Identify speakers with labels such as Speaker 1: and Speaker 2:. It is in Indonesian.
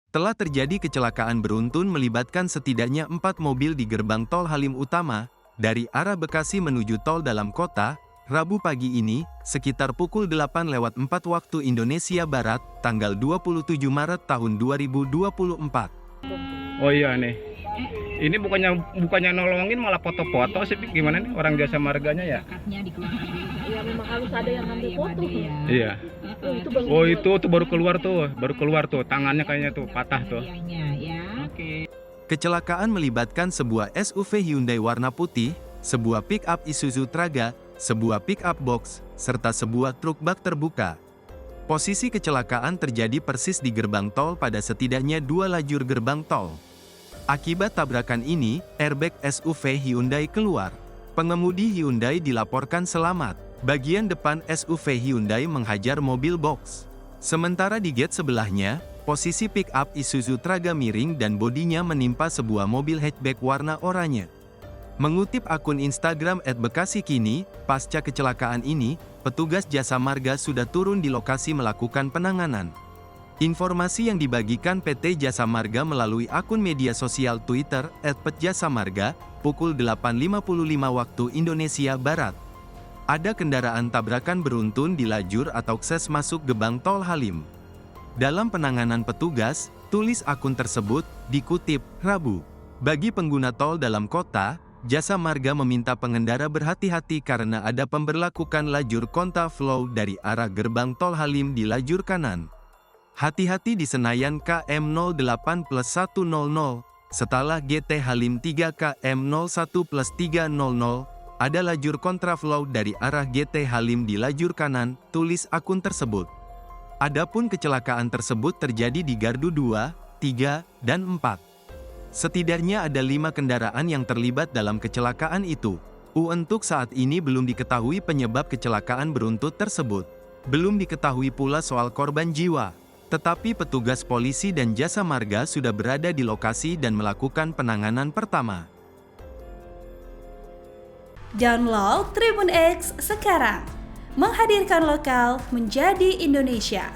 Speaker 1: Telah terjadi kecelakaan beruntun melibatkan setidaknya 4 mobil di gerbang tol Halim Utama, dari arah Bekasi menuju tol dalam kota, Rabu pagi ini, sekitar pukul 8:04 waktu Indonesia Barat, tanggal 27 Maret tahun 2024.
Speaker 2: Oh iya nih, ini bukannya nolongin malah foto-foto sih, gimana nih orang jasa marganya ya?
Speaker 3: Ya memang harus ada yang ngambil foto.
Speaker 2: Iya.
Speaker 3: Oh, itu baru
Speaker 2: Oh itu tuh baru keluar tuh, tangannya kayaknya tuh patah tuh.
Speaker 1: Kecelakaan melibatkan sebuah SUV Hyundai warna putih, sebuah pick-up Isuzu Traga, sebuah pick-up box, serta sebuah truk bak terbuka. Posisi kecelakaan terjadi persis di gerbang tol pada setidaknya 2 lajur gerbang tol. Akibat tabrakan ini, airbag SUV Hyundai keluar. Pengemudi Hyundai dilaporkan selamat. Bagian depan SUV Hyundai menghajar mobil box. Sementara di gate sebelahnya, posisi pick-up Isuzu Traga miring dan bodinya menimpa sebuah mobil hatchback warna oranye. Mengutip akun Instagram @bekasikini, pasca kecelakaan ini, petugas jasa marga sudah turun di lokasi melakukan penanganan. Informasi yang dibagikan PT Jasa Marga melalui akun media sosial Twitter @petjasamarga, pukul 8:55 waktu Indonesia Barat. Ada kendaraan tabrakan beruntun di lajur atau akses masuk gerbang tol Halim. Dalam penanganan petugas, tulis akun tersebut, dikutip, Rabu. Bagi pengguna tol dalam kota, Jasa Marga meminta pengendara berhati-hati karena ada pemberlakukan lajur kontraflow dari arah gerbang tol Halim di lajur kanan. Hati-hati di Senayan KM 08+100, setelah GT Halim 3 KM 01+300, ada lajur kontraflow dari arah GT Halim di lajur kanan, tulis akun tersebut. Adapun kecelakaan tersebut terjadi di gardu 2, 3, dan 4. Setidaknya ada 5 kendaraan yang terlibat dalam kecelakaan itu. Untuk saat ini belum diketahui penyebab kecelakaan beruntun tersebut. Belum diketahui pula soal korban jiwa. Tetapi petugas polisi dan jasa marga sudah berada di lokasi dan melakukan penanganan pertama.
Speaker 4: Download Tribun X sekarang, menghadirkan lokal menjadi Indonesia.